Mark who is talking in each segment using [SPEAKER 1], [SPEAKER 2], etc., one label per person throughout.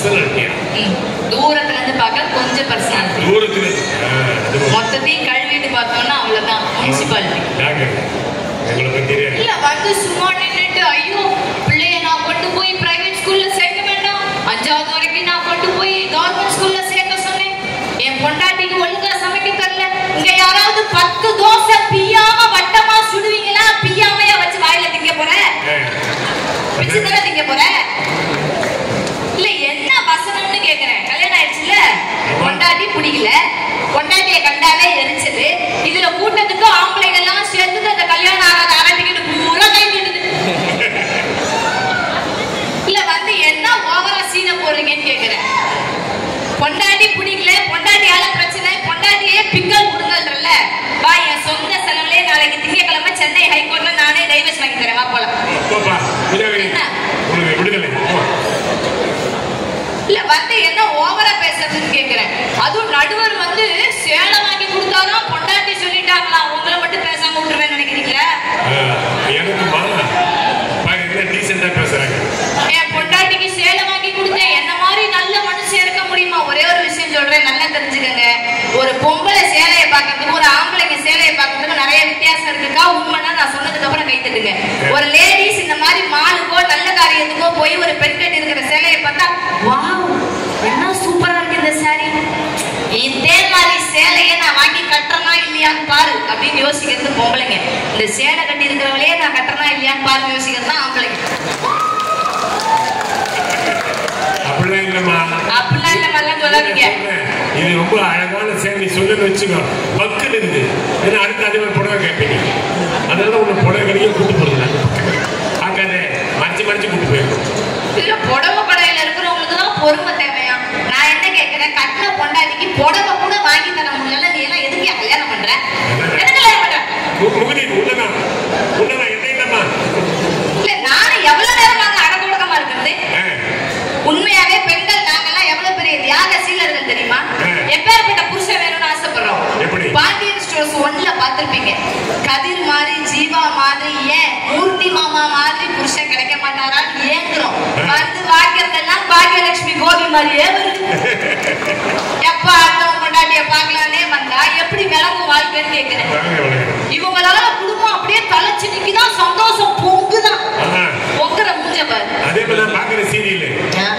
[SPEAKER 1] பர்சனாலிட்டியா?
[SPEAKER 2] தூரத்துல இருந்து பார்க்க கொஞ்சம் பர்சனாலிட்டி.
[SPEAKER 1] தூரத்துல
[SPEAKER 2] மொத்தத்தையும் கழுவிட்டு பார்த்தோம்னா அவ்வளவுதான் முனிசிபாலிட்டி.
[SPEAKER 1] எங்களுக்கு தெரியாது.
[SPEAKER 2] இல்ல வந்து சும்மா நின்னுட்டு ஐயோ பிள்ளைய நான் கொண்டு போய் பிரைவேட் ஸ்கூல்ல சேர்க்க வேண்டாம், 5வது வரைக்கும் நான் கொண்டு போய் கவர்மெண்ட் ஸ்கூல்ல சேர்க்க சொன்னேன், என் பொண்டாட்டிக்கு ஒழுங்கா சமைக்க தெரியல, இங்க யாராவது 10 தோசை பியாம வட்டமா சுடுவீங்களா? பியாமையா வச்சு வாயில திங்க போற? பிச்சு தானே திங்க போற? இல்ல என்ன வசனம்னு கேக்குறேன். கல்யாணம் ஆயிடுச்சுல, பொண்டாட்டி பிடிக்கல, பொண்டாட்டிய கண்டாலே எரிச்சது, இதுல கூட்டத்துக்கு ஆம்பளைங்க எல்லாம் சேர்ந்து அந்த கல்யாணம் ஆகாத அரட்டிக்கிட்டு பூரா கை தட்டுது. இல்ல வந்து என்ன ஓவரா சீனை போடுறீங்கன்னு கேக்குறேன். பொண்டாட்டி பிடிக்கல, பொண்டாட்டியால பிரச்சனை, பொண்டாட்டியே பிக்கல் கொடுங்கல்ல, வா என் சொந்த செலவுலயே நாளைக்கு திங்கக்கிழமை சென்னை ஹைகோர்ட்ல நானே டைவர்ஸ் வாங்கி தரேன், வா போலாம். இல்ல வந்து என்ன ஓவரா பேசுறதுன்னு கேக்குறேன். அதுவும் நடுவர் வந்து சேலை வாங்கி கொடுத்தாதான் பொண்டாட்டி சொல்லிட்டாங்களா, உங்களை மட்டும் பேசாம விட்டுருவேன்னு நினைக்கிறீங்களா? என் பொண்டாட்டிக்கு சேலை வாங்கி கொடுத்தேன், என்ன மாதிரி நல்ல மனுஷன் இருக்க முடியுமா? ஒரே ஒரு விஷயம் சொல்றேன், நல்லா தெரிஞ்சுக்கங்க. ஒரு பொம்பளை சேலையை பார்க்கறதுக்கு ஒரு ஆம்பளைங்க சேலையை பார்க்கறதுக்கு நிறைய வித்தியாசம் இருக்குக்கா. உண்மைன்னா நான் சொன்னதுக்கு அப்புறம் கை தட்டுங்க. ஒரு லேடிஸ் இந்த மாதிரி மாலுக்கோ நல்ல காரியத்துக்கோ போய் ஒரு பெண் கட்டி இருக்கிற சேலையை பார்த்தா வாவ் என்ன சூப்பரா இருக்கு இந்த சாரி, இதே மாதிரி சேலையை நான் வாங்கி கட்டுறனா இல்லையான்னு பாரு அப்படின்னு யோசிக்கிறது பொம்பளைங்க. இந்த சேலை கட்டி இருக்கிறவளையே நான் கட்டுறனா இல்லையான்னு பாரு யோசிக்கிறது தான் ஆம்பளைங்க.
[SPEAKER 1] அப்படிலாம் இல்லம்மா,
[SPEAKER 2] அப்படிலாம் இல்ல மாதிரிலாம் சொல்லாதீங்க.
[SPEAKER 1] இது ரொம்ப அழகான சேலை சொல்லுன்னு வச்சுக்கோ, மக்கள் இருக்கு. ஏன்னா அடுத்த அதே மாதிரி புடவை கேட்பீங்க, அதனால உன்னை புடவை கடையே கூட்டு போடுங்க, ஆக்காத மறைச்சு மறைச்சு கூட்டு போயிருக்கோம்.
[SPEAKER 2] இல்ல புடவை கடையில இருக்கிறவங்களுக்கு தான் பொறுமை தேவையா? நான் என்ன கேட்கிறேன், கட்டின பொண்டாட்டிக்கு புடவை கூட வாங்கி தர முடியல, நீ எல்லாம் எதுக்கு கல்யாணம் பண்ற? எதுக்கு கல்யாணம் பண்ற?
[SPEAKER 1] உள்ளதான் உள்ளதான் என்ன இல்லம்மா.
[SPEAKER 2] இல்ல நானும் எவ்வளவு நேரமாக அடக்க ஒடுக்கமா இருக்கிறது. உண்மையாவே பெண்கள் நாங்கெல்லாம் எவ்வளவு பெரிய தியாக சீலர்கள் தெரியுமா? எப்பேற்பட்ட புருஷன் வேணும்னு ஆசைப்படுறோம். பாண்டியன் ஸ்டோர்ஸ் 1ல பார்த்திருப்பீங்க. கதிர் மாதிரி, ஜீவா மாதிரி, ஏன் மூர்த்தி மாமா மாதிரி புருஷன் கிடைக்க மாட்டாரான்னு ஏங்குறோம். வந்து வாக்கிறதெல்லாம் பாக்கியலட்சுமி கோபி மாதிரியே வருது. எப்ப அடுத்தவங்க கொண்டாட்டிய பார்க்கலானே வந்தா எப்படி விளங்கும் வாழ்க்கைன்னு கேட்கிறேன். இவங்களால குடும்பம் அப்படியே தலைச்சு நிக்கிதான், சந்தோஷம் பொங்குதான். பொங்குற மூஞ்ச பாரு.
[SPEAKER 1] அதே மாதிரி பாக்குற சீரியல்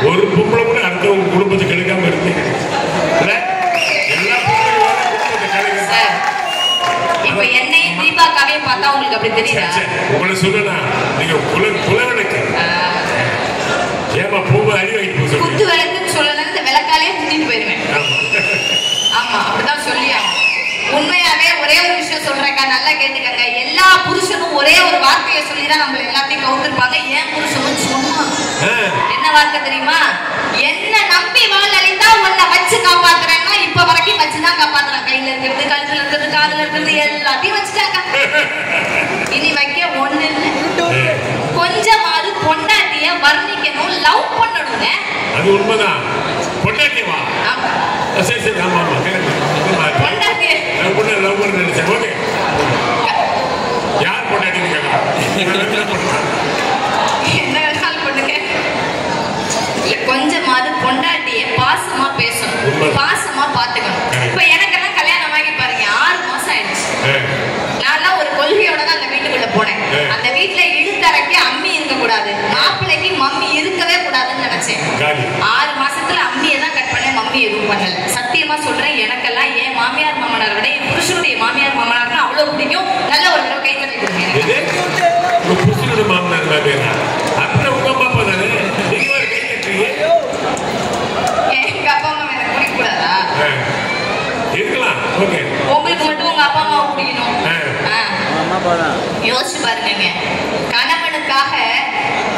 [SPEAKER 1] ஒரு பொம்பளை கூட அடுத்தவங்க குடும்பத்துக்கு எடுக்காம இருக்கு.
[SPEAKER 2] இப்ப என்னையும் தீபாக்காவையும் பார்த்தா உங்களுக்கு அப்படி தெரியுதா?
[SPEAKER 1] உங்களை சொல்லலாம், நீங்க குலவிளக்கு ஏமா போகும்போது அடி வாங்கிட்டு போக சொல்லுங்க.
[SPEAKER 2] குத்து விளக்குன்னு சொல்லலாம், இந்த விளக்காலேயே குத்திட்டு போயிருவேன். ஆமா அப்படிதான் சொல்லியா. உண்மையாவே ஒரே ஒரு விஷயம் சொல்றேக்கா, நல்லா கேட்டுக்கங்க. எல்லா புருஷனும் ஒரே ஒரு வார்த்தையை சொல்லிதான் நம்ம எல்லாத்தையும் கவுத்திருப்பாங்க. ஏன் புருஷனும் சொன்னா என்ன வார்த்தை தெரியுமா? என்ன நம்பி வாழ் அழிந்தா உன்னை வச்சு காப்பாத்துறேன்னா இப்ப வரைக்கும் வச்சுதான் காப்பாத்துறான். கையில இருக்கிறது, கழுத்துல இருக்கிறது, காதுல இருக்கிறது எல்லாத்தையும் வச்சுட்டாங்க. இனி வைக்க ஒண்ணு இல்லை. கொஞ்சமாவது பொண்டாட்டிய வர்ணிக்கணும், லவ் பண்ணணுங்க.
[SPEAKER 1] அது உண்மைதான். பொண்டாட்டியமா? சரி சரி, ஆமா ஆமா,
[SPEAKER 2] பொண்டாட்டிய
[SPEAKER 1] லவ் பண்ண நினைச்சேன். ஓகே, யார் பொண்டாட்டின்னு கேட்கலாம்.
[SPEAKER 2] என்ன வேணாலும் பண்ணுங்க. கொஞ்சமாவது பொண்டாட்டிய பாசமா பேசணும், பாசமா பாத்துக்கணும். இப்ப எனக்கெல்லாம் கல்யாணம் ஆகி பாருங்க 6 மாசம் ஆயிடுச்சு. நான் ஒரு கொள்கையோட தான் அந்த வீட்டுக்குள்ள போனேன். அந்த வீட்டுல இழுத்தரைக்கு அம்மி இருக்க கூடாது, மாப்பிள்ளைக்கு மம்மி இருக்கவே கூடாதுன்னு நினைச்சேன். 6 மாசத்துல அம்மியை தான் கட் பண்ண, மம்மி எதுவும் பண்ணல. சத்தியமா சொல்றேன், எனக்கெல்லாம் என் மாமியார் மாமனார் விட என் புருஷனுடைய மாமியார் மாமனார்னா அவ்வளவு பிடிக்கும். நல்ல ஒரு தடவை கை தட்டி கொடுங்க.
[SPEAKER 1] புருஷனோட மாமனார் மாமியாரா? அப்புறம் உங்க அப்பா அப்பா தானே, நீங்க ஒரு கை தட்டுறீங்க.
[SPEAKER 2] எங்க அப்பா அம்மா எனக்கு பிடிக்க கூடாதா?
[SPEAKER 1] இருக்கலாம். ஓகே,
[SPEAKER 2] உங்களுக்கு மட்டும் உங்க அப்பா அம்மா பிடிக்கணும். யோசிச்சு பாருங்க. கணவனுக்காக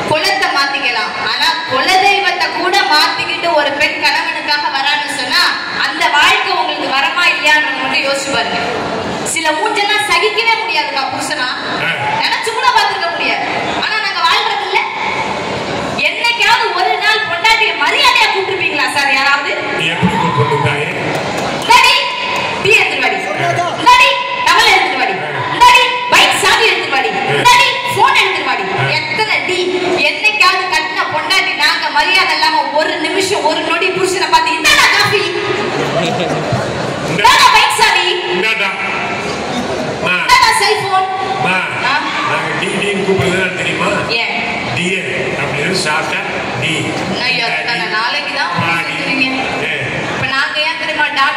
[SPEAKER 2] குலத்தை மாத்திக்கலாம், ஆனா குலதெய்வத்தை கூட மாத்திக்கிட்டு ஒரு பெண் கணவனுக்காக வரான்னு சொன்னா அந்த வாழ்க்கை உங்களுக்கு வரமா இல்லையான்னு மட்டும் யோசிச்சு பாருங்க. சில மூஞ்செல்லாம் சகிக்கவே முடியாதுக்கா புருஷனா, நினைச்சு கூட பார்த்துக்க முடியாது. ஆனா நாங்க வாழ்ற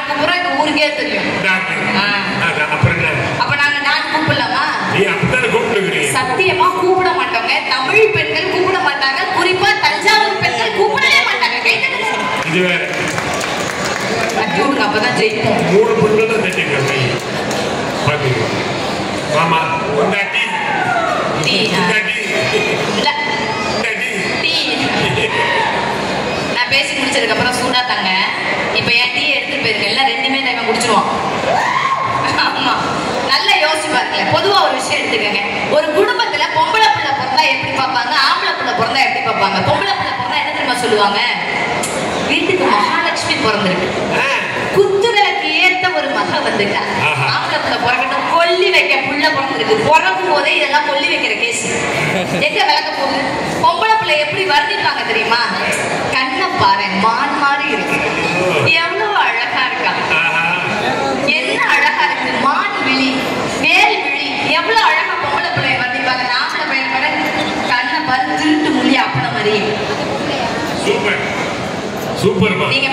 [SPEAKER 2] கூப்பிடுறோம் இந்த ஊருக்கே தெரியும்.
[SPEAKER 1] அப்புறம் என்ன?
[SPEAKER 2] அப்ப நாங்க நான் கூப்பிடலாமா?
[SPEAKER 1] நீ அப்படித்தானே கூப்பிடுறீங்க.
[SPEAKER 2] சத்தியமா கூப்பிட மாட்டோங்க. தமிழ் பெண்கள் கூப்பிட மாட்டாங்க. குறிப்பா தஞ்சாவூர் பெண்கள் கூப்பிடவே மாட்டாங்க. கைதட்டுங்க.
[SPEAKER 1] இது வேற.
[SPEAKER 2] தட்டி விடுங்க, அப்பதான் ஜெயிப்போம்.
[SPEAKER 1] 3 பெண்கள் தான் தட்டிங்க. பாத்தீங்க மாமா இந்த டீ
[SPEAKER 2] டீ இல்ல டீ. நான் பேசி முடிச்சதுக்கு அப்புறம் சூடா தாங்க. இப்ப என் டீ எடுத்துட்டு போயிருங்க. எல்லாம் 2மே டைம் குடிச்சிருவோம். ஆமா, நல்லா யோசிச்சு பாருங்க. பொதுவா ஒரு விஷயம் எடுத்துக்கங்க. ஒரு குடும்பத்துல பொம்பளை பிள்ளை பிறந்தா எப்படி பார்ப்பாங்க, ஆம்பளை பிள்ளை பிறந்தா எப்படி பார்ப்பாங்க? பொம்பளை பிள்ளை பிறந்தா என்ன தெரியுமா சொல்லுவாங்க? வீட்டுக்கு மகாலட்சுமி பிறந்திருக்கு, குத்துவிளக்கு ஏத்த ஒரு மக வந்துட்டா. ஆம்பளை பிள்ளை பிறக்கட்டும், கொல்லி வைக்க புள்ள பிறந்திருக்கு. பிறக்கும் போதே இதெல்லாம் கொல்லி வைக்கிற கேஸ். எங்க விளக்க போகுது? பொம்பளை பிள்ளை எப்படி வர்ணிப்பாங்க தெரியுமா? கண்ணை பாரு, மான் மாதிரி இருக்கு, எவ்வளவு அழகா இருக்கா, என்ன அழகா இருக்கு, மான் விழி, வேல் விழி, எவ்வளவு அழகா பொம்பளை பிள்ளைய வர்ணிப்பாங்க. ஆம்பளை பையன் பாரு, கண்ணை பாரு, திருட்டு முள்ளி அப்பன மாதிரி.
[SPEAKER 1] Super super.
[SPEAKER 2] நீங்க